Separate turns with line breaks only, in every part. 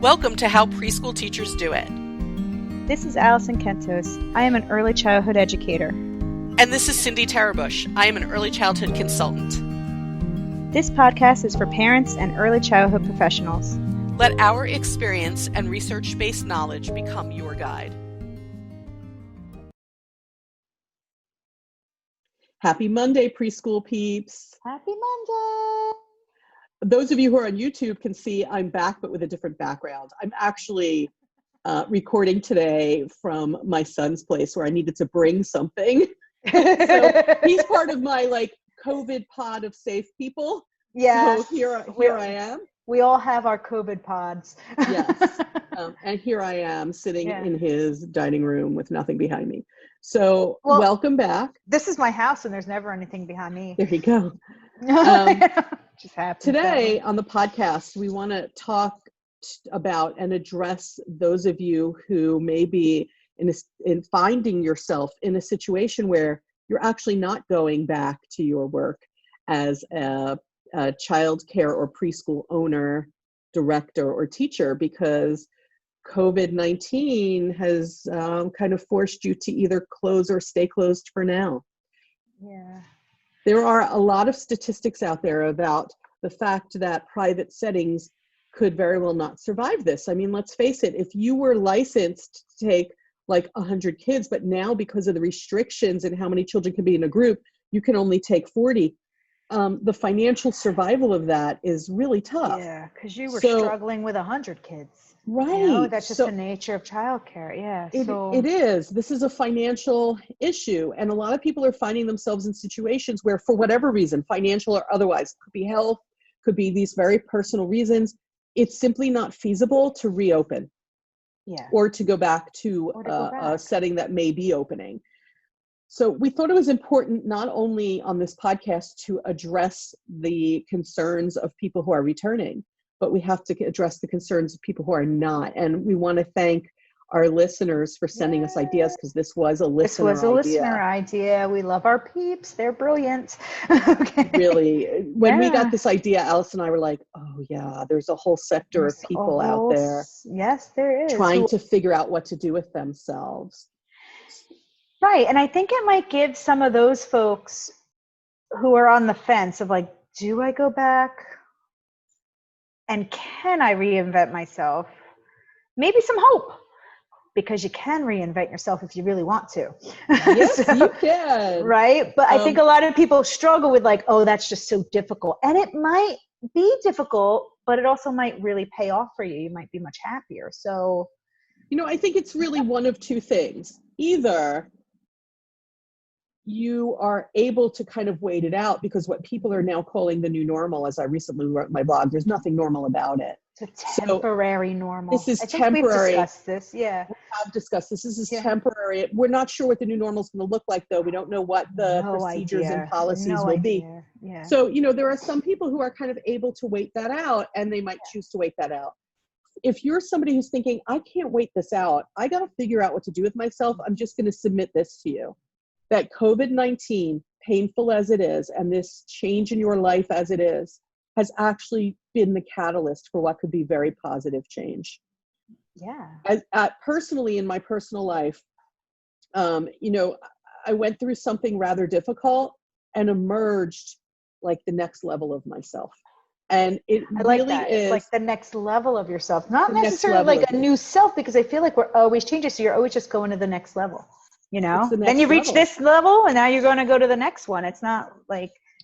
Welcome to How Preschool Teachers Do It.
This is Alison Kentos. I am an early childhood educator.
And this is Cindy Tarabush. I am an early childhood consultant.
This podcast is for parents and early childhood professionals.
Let our experience and research-based knowledge become your guide.
Happy Monday, preschool peeps.
Happy Monday.
Those of you who are on YouTube can see I'm back, but with a different background. I'm actually recording today from my son's place where I needed to bring something. So he's part of my COVID pod of safe people.
Yeah.
So here I am.
We all have our COVID pods.
Yes. And here I am sitting in his dining room with nothing behind me. So welcome back.
This is my house and there's never anything behind me.
There you go.
Just happens.
Today on the podcast, we want to talk about and address those of you who may be in finding yourself in a situation where you're actually not going back to your work as a child care or preschool owner, director, or teacher because COVID-19 has kind of forced you to either close or stay closed for now.
Yeah.
There are a lot of statistics out there about the fact that private settings could very well not survive this. I mean, let's face it, if you were licensed to take 100 kids, but now because of the restrictions and how many children can be in a group, you can only take 40. The financial survival of that is really tough.
Yeah, because you were struggling with 100 kids.
Right.
You know, that's just the nature of childcare. Yeah.
It is. This is a financial issue. And a lot of people are finding themselves in situations where, for whatever reason, financial or otherwise, could be health, could be these very personal reasons, it's simply not feasible to reopen.
Yeah.
Or to go back to a setting that may be opening. So we thought it was important not only on this podcast to address the concerns of people who are returning, but we have to address the concerns of people who are not. And we want to thank our listeners for sending us ideas because this was a listener
idea. We love our peeps. They're brilliant. Okay.
Really. When we got this idea, Alison and I were like, oh yeah, there's a whole sector of people out there.
Yes, there is.
Trying to figure out what to do with themselves.
Right. And I think it might give some of those folks who are on the fence of do I go back? And can I reinvent myself? Maybe some hope, because you can reinvent yourself if you really want to.
Yes, you can.
Right? But I think a lot of people struggle with oh, that's just so difficult. And it might be difficult, but it also might really pay off for you. You might be much happier. So,
I think it's really one of two things. Either you are able to kind of wait it out because what people are now calling the new normal, as I recently wrote in my blog, there's nothing normal about it.
It's a temporary normal.
This is temporary.
We've discussed this, yeah.
We have discussed this. This is temporary. We're not sure what the new normal is going to look like, though. We don't know what the procedures and policies will be.
Yeah.
So, there are some people who are kind of able to wait that out, and they might choose to wait that out. If you're somebody who's thinking, I can't wait this out, I got to figure out what to do with myself, I'm just going to submit this to you. That COVID-19, painful as it is, and this change in your life as it is, has actually been the catalyst for what could be very positive change.
Yeah.
Personally, in my personal life, I went through something rather difficult and emerged the next level of myself. And it really is
it's the next level of yourself, not necessarily a new self, because I feel we're always changing. So you're always just going to the next level. Then you reach this level and now you're going to go to the next one. It's not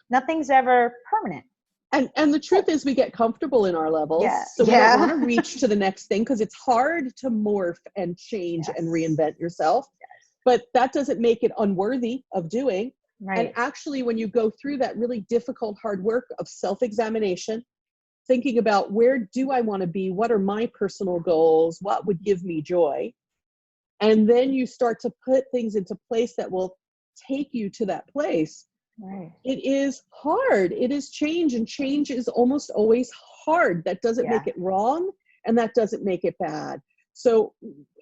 nothing's ever permanent.
And the truth is we get comfortable in our levels.
Yeah.
So we don't want to reach to the next thing because it's hard to morph and change and reinvent yourself. Yes. But that doesn't make it unworthy of doing.
Right.
And actually, when you go through that really difficult, hard work of self-examination, thinking about where do I want to be? What are my personal goals? What would give me joy? And then you start to put things into place that will take you to that place.
Right.
It is hard. It is change, and change is almost always hard. That doesn't make it wrong, and that doesn't make it bad. So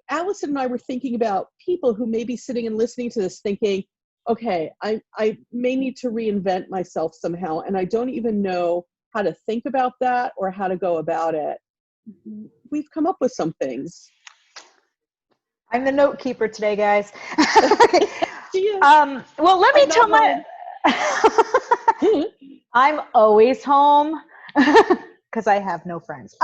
Alison and I were thinking about people who may be sitting and listening to this thinking, okay, I may need to reinvent myself somehow, and I don't even know how to think about that or how to go about it. we've come up with some things.
I'm the note keeper today, guys.
She is.
Well, let me
I'm
tell
not
my. I'm always home because I have no friends.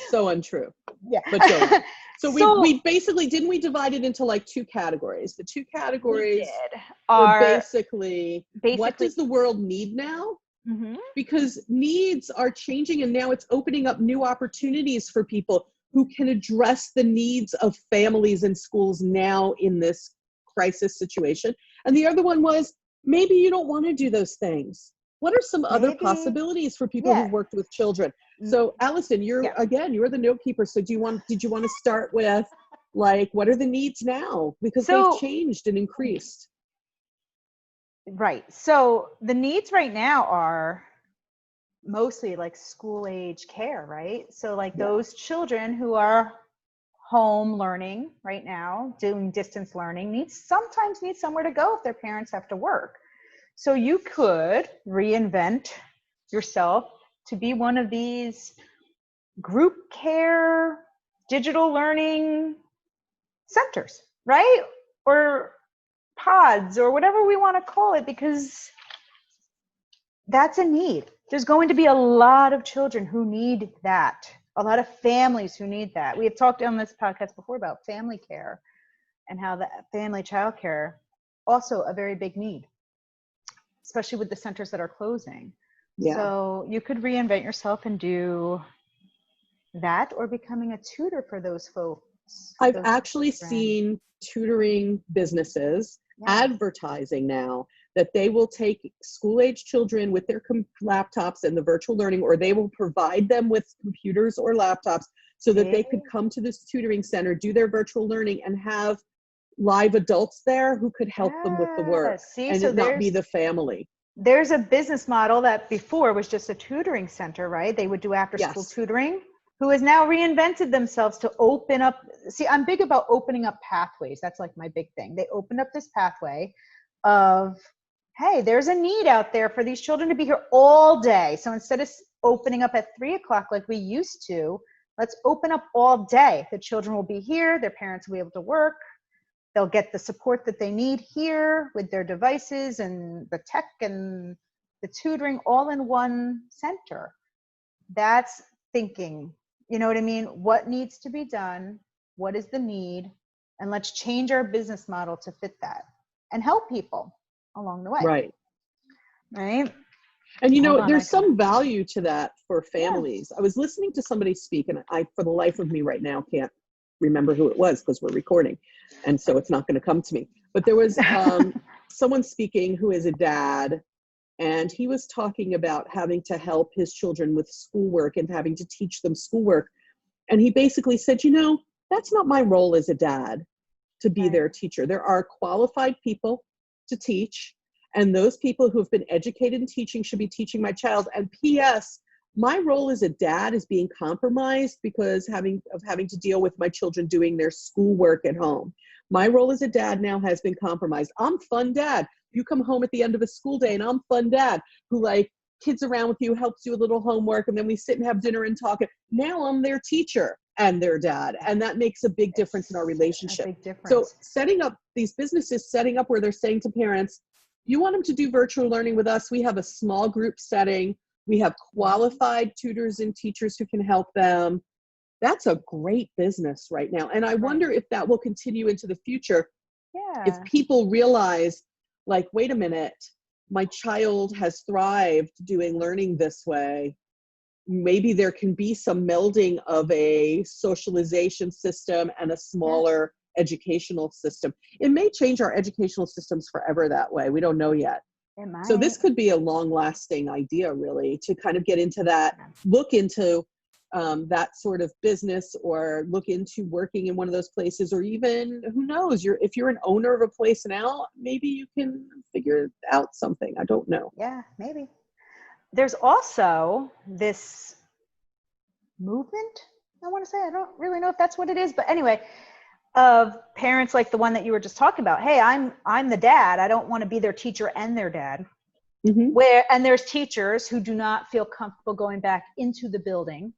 So untrue.
Yeah.
But go on. So we basically, didn't we divide it into like two categories? The two categories are basically what does the world need now?
Mm-hmm.
Because needs are changing, and now it's opening up new opportunities for people who can address the needs of families and schools now in this crisis situation. And the other one was, maybe you don't want to do those things. What are some other possibilities for people who've worked with children? So Alison, you're the note keeper. So did you want to start with, like, what are the needs now? Because they've changed and increased.
Right. So the needs right now are mostly like school age care, right? So like those children who are home learning right now, doing distance learning, sometimes need somewhere to go if their parents have to work. So you could reinvent yourself to be one of these group care, digital learning centers, right? Or pods, or whatever we want to call it, because that's a need. There's going to be a lot of children who need that, a lot of families who need that. We have talked on this podcast before about family care and how the family child care, also a very big need, especially with the centers that are closing. Yeah. So you could reinvent yourself and do that, or becoming a tutor for those folks.
I've actually seen tutoring businesses advertising now that they will take school-age children with their laptops and the virtual learning, or they will provide them with computers or laptops so that they could come to this tutoring center, do their virtual learning, and have live adults there who could help them with the work, and so not be the family.
There's a business model that before was just a tutoring center, right? They would do after-school tutoring, who has now reinvented themselves to open up. See, I'm big about opening up pathways. That's like my big thing. They opened up this pathway of, hey, there's a need out there for these children to be here all day. So instead of opening up at 3 o'clock like we used to, let's open up all day. The children will be here. Their parents will be able to work. They'll get the support that they need here with their devices and the tech and the tutoring all in one center. That's thinking. You know what I mean? What needs to be done? What is the need? And let's change our business model to fit that and help people along the way.
Right.
Right.
And you know, there's some value to that for families. I was listening to somebody speak, and I, for the life of me right now, can't remember who it was because we're recording. And so it's not going to come to me. But there was someone speaking who is a dad, and he was talking about having to help his children with schoolwork and having to teach them schoolwork. And he basically said, you know, that's not my role as a dad, to be their teacher. There are qualified people to teach, and those people who have been educated in teaching should be teaching my child. And P.S., my role as a dad is being compromised because having to deal with my children doing their schoolwork at home. My role as a dad now has been compromised. I'm fun dad. You come home at the end of a school day and I'm fun dad who, like, kids around with you, helps do a little homework, and then we sit and have dinner and talk. Now I'm their teacher and their dad, and that makes a big difference in our relationship.
A big difference.
So setting up these businesses, setting up where they're saying to parents, you want them to do virtual learning with us? We have a small group setting. We have qualified tutors and teachers who can help them. That's a great business right now. And I wonder if that will continue into the future.
Yeah.
If people realize, like, wait a minute, my child has thrived doing learning this way. Maybe there can be some melding of a socialization system and a smaller educational system. It may change our educational systems forever that way. We don't know yet. So this could be a long-lasting idea, really, to kind of get into that, look into that sort of business, or look into working in one of those places, or even, who knows, if you're an owner of a place now, maybe you can figure out something. I don't know.
Yeah, maybe. There's also this movement, I want to say, I don't really know if that's what it is, but anyway, of parents like the one that you were just talking about. Hey, I'm the dad. I don't want to be their teacher and their dad. Mm-hmm. And there's teachers who do not feel comfortable going back into the building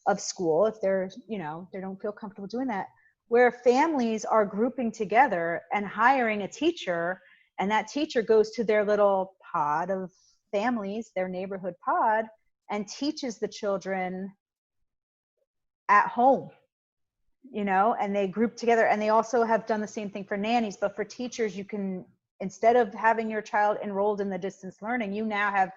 of school if they're, they don't feel comfortable doing that, where families are grouping together and hiring a teacher, and that teacher goes to their little pod of families, their neighborhood pod, and teaches the children at home, and they group together. And they also have done the same thing for nannies, but for teachers, you can, instead of having your child enrolled in the distance learning, you now have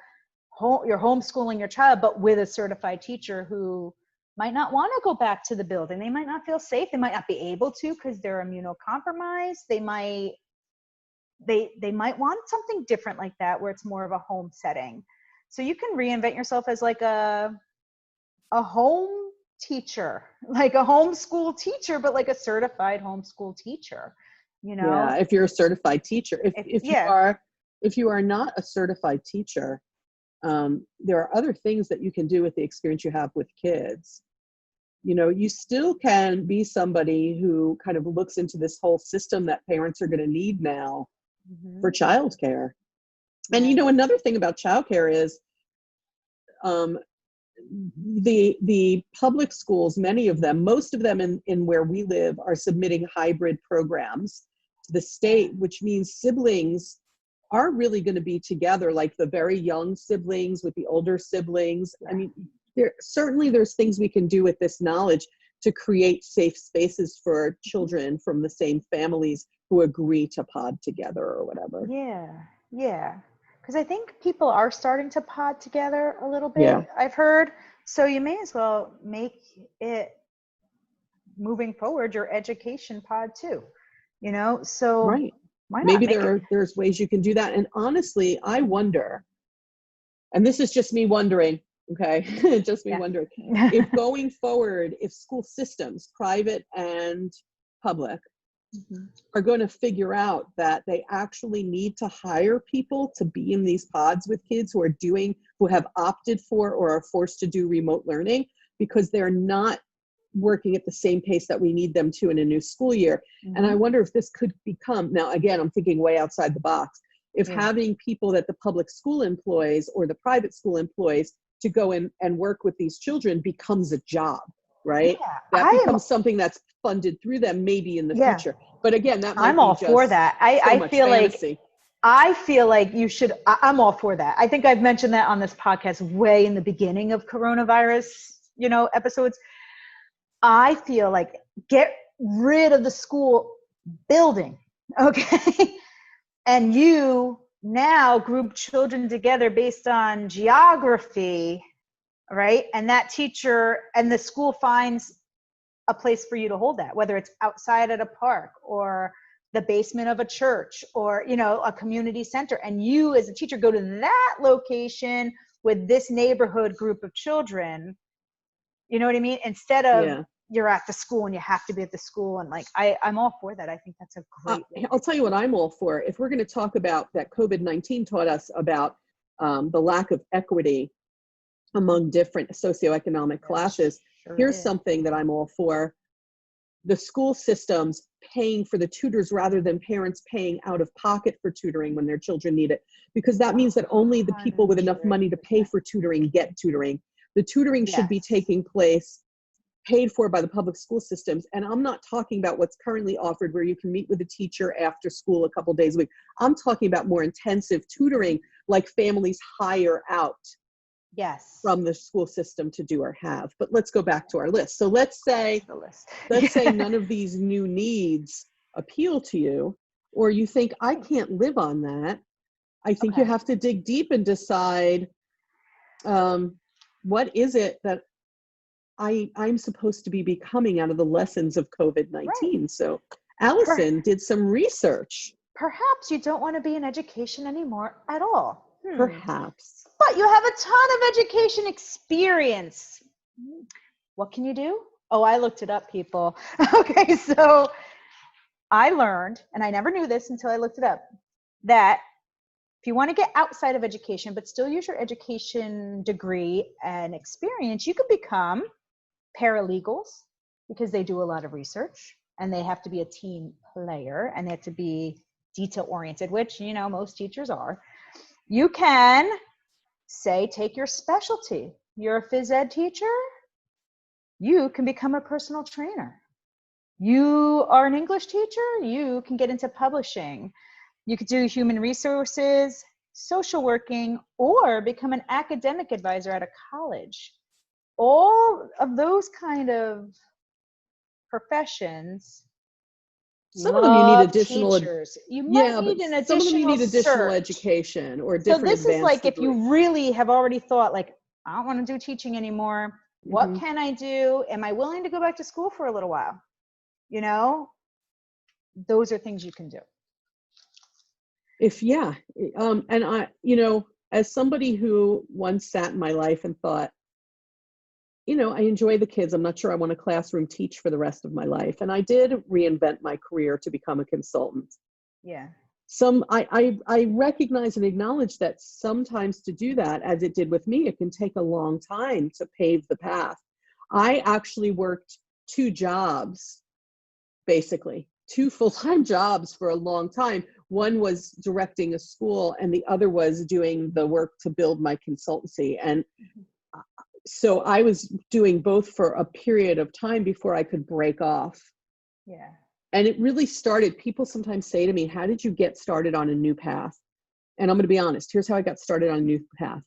you're homeschooling your child, but with a certified teacher who might not want to go back to the building. They might not feel safe. They might not be able to because they're immunocompromised. They might want something different like that, where it's more of a home setting. So you can reinvent yourself as like a home teacher, like a homeschool teacher, but like a certified homeschool teacher,
Yeah, if you're a certified teacher. If you are not a certified teacher, there are other things that you can do with the experience you have with kids. You still can be somebody who kind of looks into this whole system that parents are going to need now for childcare. And another thing about childcare is the public schools, many of them, most of them in where we live, are submitting hybrid programs to the state, which means siblings are really going to be together, like the very young siblings with the older siblings. I mean, there's things we can do with this knowledge to create safe spaces for children from the same families who agree to pod together or whatever.
Yeah. Because I think people are starting to pod together a little bit,
Yeah.
I've heard. So you may as well make it, moving forward, your education pod too, so
right.
Why not?
Maybe there's ways you can do that. And honestly, I wonder, and this is just me wondering, okay, just me wondering, if going forward, if school systems, private and public, are going to figure out that they actually need to hire people to be in these pods with kids who have opted for or are forced to do remote learning because they're not working at the same pace that we need them to in a new school year. And I wonder if this could become, now again, I'm thinking way outside the box, if having people that the public school employs or the private school employs to go in and work with these children becomes a job, right? That becomes something that's funded through them maybe in the future. But again, that might
I'm
be
all
just
for that. I feel
fantasy.
I feel like you should, I'm all for that. I think I've mentioned that on this podcast way in the beginning of coronavirus, episodes. I feel like get rid of the school building, okay? And you now group children together based on geography, right? And that teacher and the school finds a place for you to hold that, whether it's outside at a park or the basement of a church or, a community center. And you as a teacher go to that location with this neighborhood group of children. You know what I mean? Instead of you're at the school and you have to be at the school. And like, I'm all for that. I think that's a great
I'll tell you what I'm all for. If we're going to talk about that COVID-19 taught us about the lack of equity among different socioeconomic classes, here's something that I'm all for. The school systems paying for the tutors rather than parents paying out of pocket for tutoring when their children need it. Because that means that only the people with enough money to pay for tutoring get tutoring. The tutoring should be taking place paid for by the public school systems. And I'm not talking about what's currently offered where you can meet with a teacher after school a couple days a week. I'm talking about more intensive tutoring like families hire out from the school system to do or have. But let's go back to our list. So let's say none of these new needs appeal to you, or you think I can't live on that. I think you have to dig deep and decide what is it that I'm supposed to be becoming out of the lessons of COVID-19. Right. So Alison did some research.
Perhaps you don't want to be in education anymore at all.
Perhaps.
But you have a ton of education experience. What can you do? Oh, I looked it up, people. Okay, so I learned, and I never knew this until I looked it up, that if you want to get outside of education, but still use your education degree and experience, you can become paralegals because they do a lot of research and they have to be a team player and they have to be detail oriented, which, most teachers are. You can say, take your specialty. You're a phys ed teacher. you can become a personal trainer. You are an English teacher, you can get into publishing. You could do human resources, social working, or become an academic advisor at a college. All of those kind of professions.
Some of them you need
love
additional,
teachers. You might
yeah, but
need an
some of them you
additional
need additional
cert.
education or
So
different
this is
advanced
like if
degree.
you really have already thought like, I don't want to do teaching anymore. What can I do? Am I willing to go back to school for a little while? You know, those are things you can do.
And I, as somebody who once sat in my life and thought, I enjoy the kids. I'm not sure I want to classroom teach for the rest of my life. And I did reinvent my career to become a consultant.
Yeah.
I recognize and acknowledge that sometimes to do that, as it did with me, it can take a long time to pave the path. I actually worked 2 jobs, basically 2 full-time jobs for a long time. One was directing a school and the other was doing the work to build my consultancy. And so I was doing both for a period of time before I could break off.
Yeah.
And it really started, people sometimes say to me, how did you get started on a new path? And I'm going to be honest, here's how I got started on a new path.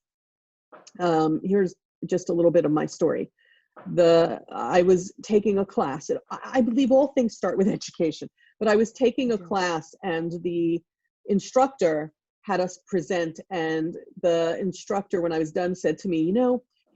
Here's just a little bit of my story. I was taking a class. I believe all things start with education, but I was taking a class and the instructor had us present, and the instructor, when I was done, said to me,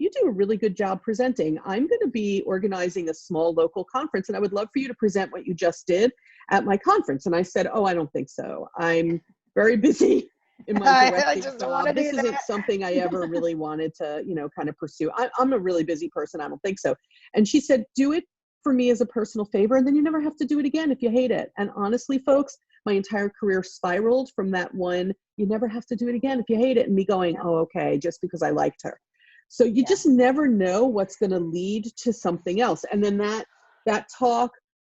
you do a really good job presenting. I'm going to be organizing a small local conference, and I would love for you to present what you just did at my conference. And I said, oh, I don't think so. I'm very busy in my directing job. This isn't something I ever really wanted to, kind of pursue. I'm a really busy person. I don't think so. And she said, do it for me as a personal favor, and then you never have to do it again if you hate it. And honestly, folks, my entire career spiraled from that one, you never have to do it again if you hate it, and me going, oh, okay, just because I liked her. So you just never know what's going to lead to something else. And then that talk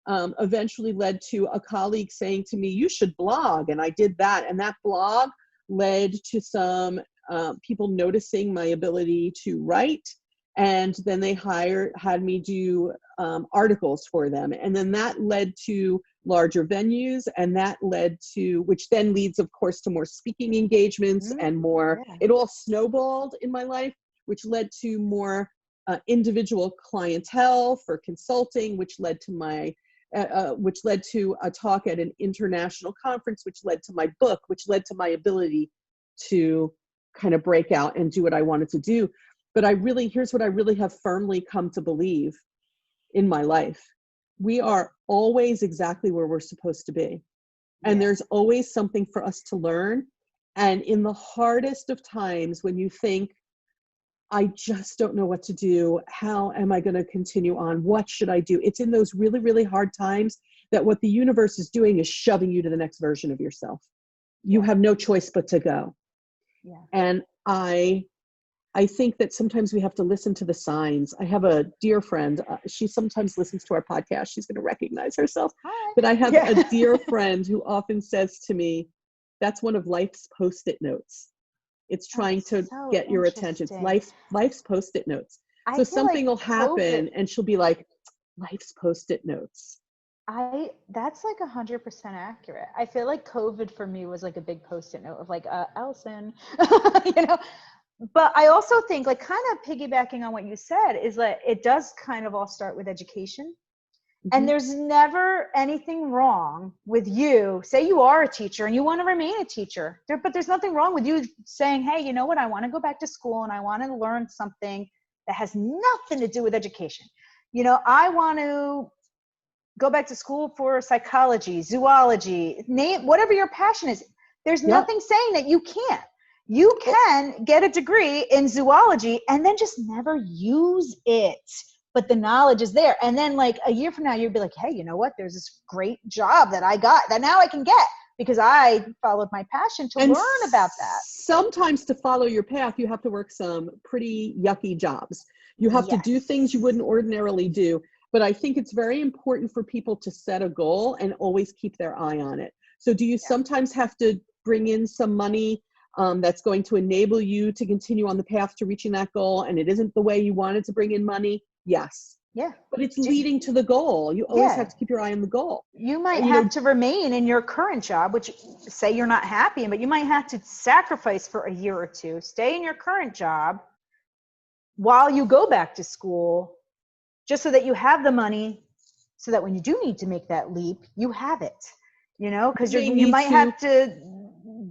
eventually led to a colleague saying to me, you should blog. And I did that. And that blog led to some people noticing my ability to write. And then they had me do articles for them. And then that led to larger venues, and that led to, which then leads, of course, to more speaking engagements and more, it all snowballed in my life, which led to more individual clientele for consulting, which led to a talk at an international conference, which led to my book, which led to my ability to kind of break out and do what I wanted to do. But here's what I really have firmly come to believe in my life. We are always exactly where we're supposed to be. And there's always something for us to learn. And in the hardest of times, when you think, I just don't know what to do. How am I going to continue on? What should I do? It's in those really, really hard times that what the universe is doing is shoving you to the next version of yourself. You have no choice but to go. Yeah. And I think that sometimes we have to listen to the signs. I have a dear friend. She sometimes listens to our podcast. She's going to recognize herself. Hi. But I have a dear friend who often says to me, that's one of life's Post-it notes. It's trying to get your attention. It's life's Post-it notes. So something will happen and she'll be like, life's Post-it notes.
That's like 100% accurate. I feel like COVID for me was like a big Post-it note of like, Alison, but I also think like kind of piggybacking on what you said is like, it does kind of all start with education. And there's never anything wrong with you. Say you are a teacher and you want to remain a teacher, but there's nothing wrong with you saying, hey, you know what? I want to go back to school and I want to learn something that has nothing to do with education. I want to go back to school for psychology, zoology, name whatever your passion is. There's nothing saying that you can't. You can get a degree in zoology and then just never use it. But the knowledge is there. And then like a year from now, you'll be like, hey, you know what? There's this great job that I got that now I can get because I followed my passion to learn about that.
Sometimes to follow your path, you have to work some pretty yucky jobs. You have to do things you wouldn't ordinarily do. But I think it's very important for people to set a goal and always keep their eye on it. So do you sometimes have to bring in some money that's going to enable you to continue on the path to reaching that goal, and it isn't the way you wanted to bring in money? Yes.
Yeah.
but it's leading to the goal. You always have to keep your eye on the goal.
You might have to remain in your current job, which say you're not happy in, but you might have to sacrifice for a year or two, stay in your current job while you go back to school, just so that you have the money, so that when you do need to make that leap, you have it, because you might have to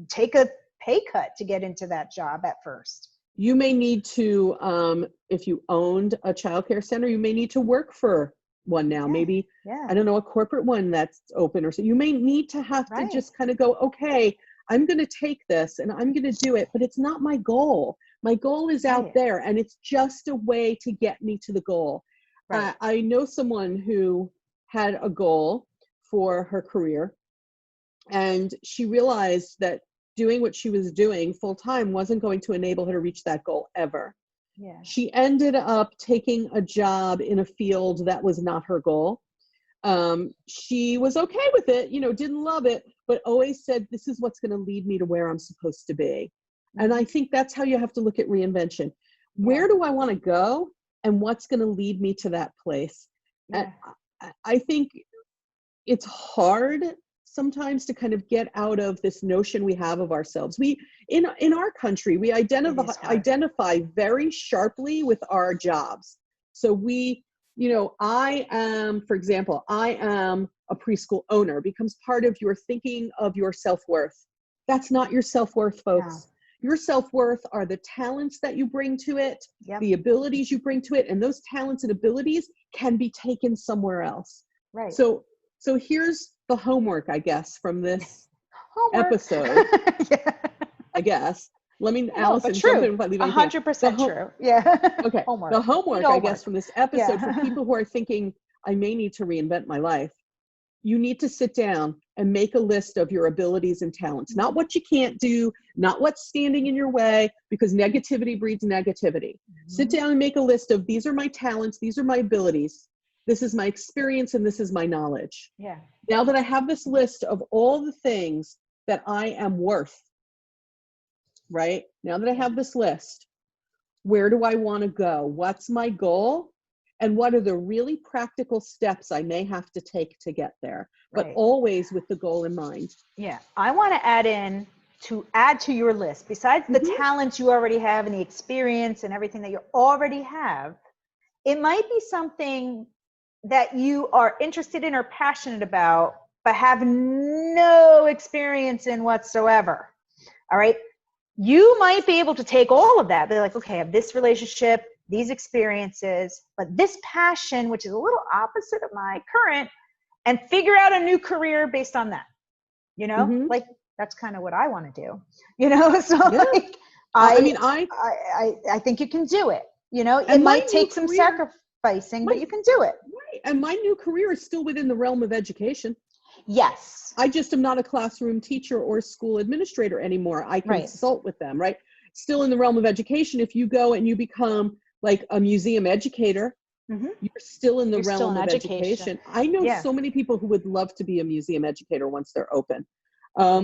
take a pay cut to get into that job at first.
You may need to, if you owned a childcare center, you may need to work for one now. Maybe, I don't know, a corporate one that's open or so. You may need to have to just kind of go, okay, I'm going to take this and I'm going to do it, but it's not my goal. My goal is out there, and it's just a way to get me to the goal. Right. I know someone who had a goal for her career, and she realized that doing what she was doing full time wasn't going to enable her to reach that goal ever. Yeah. She ended up taking a job in a field that was not her goal. She was okay with it, didn't love it, but always said, this is what's going to lead me to where I'm supposed to be. Mm-hmm. And I think that's how you have to look at reinvention. Where do I want to go, and what's going to lead me to that place? Yeah. And I think it's hard sometimes to kind of get out of this notion we have of ourselves. We, in our country, we identify very sharply with our jobs. So we, I am, for example, I am a preschool owner, becomes part of your thinking of your self-worth. That's not your self-worth, folks. No. Your self-worth are the talents that you bring to it, the abilities you bring to it, and those talents and abilities can be taken somewhere else. Right. So here's the homework, I guess, from this episode. I guess. Let me, Alison, jump in if I leave anything.
100% true. Yeah.
Okay. Homework. The homework, I guess, from this episode for people who are thinking, I may need to reinvent my life. You need to sit down and make a list of your abilities and talents, not what you can't do, not what's standing in your way, because negativity breeds negativity. Mm-hmm. Sit down and make a list of, these are my talents, these are my abilities, this is my experience, and this is my knowledge. Yeah. Now that I have this list of all the things that I am worth, right? Now that I have this list, where do I want to go? What's my goal? And what are the really practical steps I may have to take to get there, but always with the goal in mind.
Yeah. I want to add to your list, besides the talents you already have and the experience and everything that you already have, it might be something that you are interested in or passionate about, but have no experience in whatsoever. All right. You might be able to take all of that. They're like, okay, I have this relationship, these experiences, but this passion, which is a little opposite of my current, and figure out a new career based on that. Like that's kind of what I want to do. So like, I think you can do it. It might take some sacrificing, but you can do it.
Right. And my new career is still within the realm of education.
Yes.
I just am not a classroom teacher or school administrator anymore. I consult with them, right? Still in the realm of education. If you go and you become like a museum educator, you're still in the realm of education. I know so many people who would love to be a museum educator once they're open.
I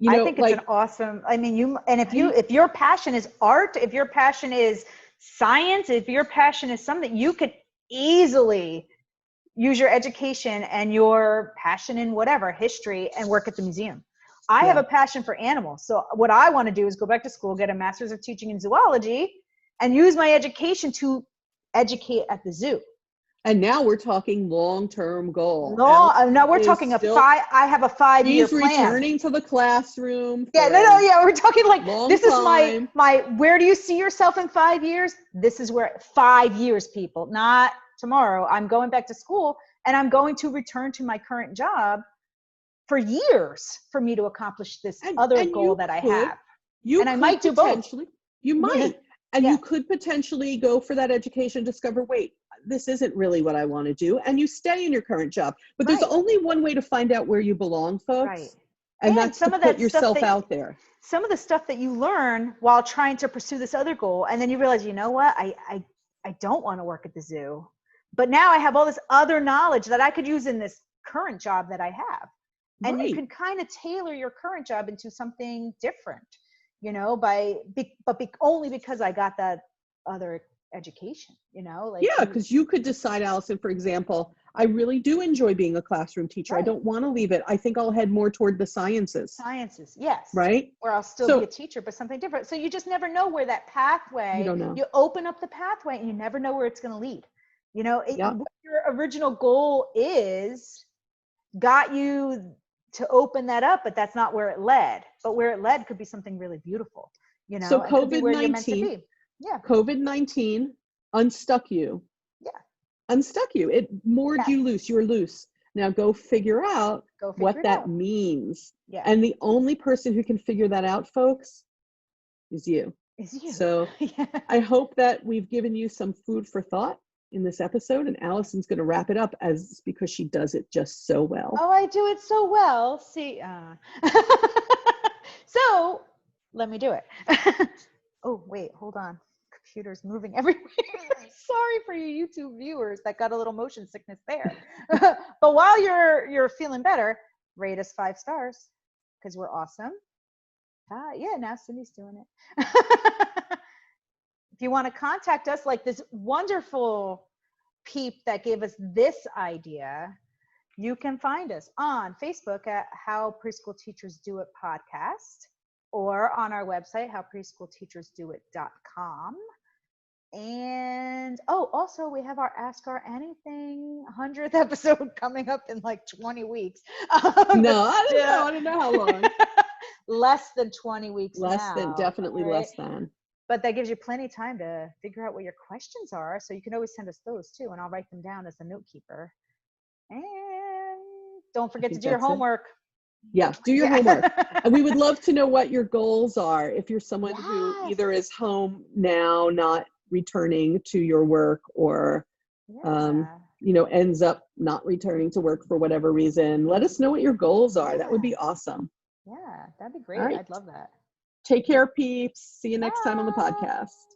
think it's an awesome, if your passion is art, if your passion is science, if your passion is something, you could easily use your education and your passion in whatever, history, and work at the museum. I have a passion for animals. So what I want to do is go back to school, get a master's of teaching in zoology, and use my education to educate at the zoo.
And now we're talking long-term goal.
No, we're talking I have a 5-year plan.
He's returning to the classroom.
We're talking like, this is my, where do you see yourself in 5 years? This is where, 5 years, people, not tomorrow. I'm going back to school, and I'm going to return to my current job for years for me to accomplish this other goal that I have. I might do both.
You might. And you could potentially go for that education, discover, wait, this isn't really what I want to do. And you stay in your current job. But there's only one way to find out where you belong, folks. Right. And that's to put yourself out there.
Some of the stuff that you learn while trying to pursue this other goal, and then you realize, you know what, I don't want to work at the zoo. But now I have all this other knowledge that I could use in this current job that I have. And you can kind of tailor your current job into something different. Only because I got that other education, like
Yeah, because you could decide, Alison, for example, I really do enjoy being a classroom teacher.
Right.
I don't want to leave it. I think I'll head more toward the sciences.
Yes.
Right?
Or I'll still be a teacher, but something different. So you just never know where that pathway,
You don't know.
you open up the pathway and you never know where it's going to lead. What your original goal is got you to open that up, but that's not where it led. But where it led could be something really beautiful,
So
it could be where you're meant to be. Yeah.
COVID-19 unstuck you.
Yeah.
Unstuck you. It moored you loose. You were loose. Now go figure out what that means.
Yeah.
And the only person who can figure that out, folks, is you. So I hope that we've given you some food for thought in this episode, and Alison's going to wrap it up because she does it just so well.
Oh, I do it so well. See, so let me do it. Oh, wait, hold on. Computer's moving everywhere. Sorry for you YouTube viewers that got a little motion sickness there. But while you're feeling better, rate us 5 stars because we're awesome. Yeah, now Cindy's doing it. If you want to contact us, like this wonderful peep that gave us this idea, you can find us on Facebook at How Preschool Teachers Do It podcast, or on our website, howpreschoolteachersdoit.com. And also we have our Ask Our Anything 100th episode coming up in like 20 weeks.
No, I don't know how long.
Less than 20 weeks
Definitely right? Less than.
But that gives you plenty of time to figure out what your questions are. So you can always send us those too, and I'll write them down as the note keeper. And don't forget to do your homework.
Yeah, do your homework. And we would love to know what your goals are. If you're someone who either is home now, not returning to your work, or ends up not returning to work for whatever reason, let us know what your goals are. That would be awesome.
Yeah, that'd be great.
Right.
I'd love that.
Take care, peeps. See you next time on the podcast.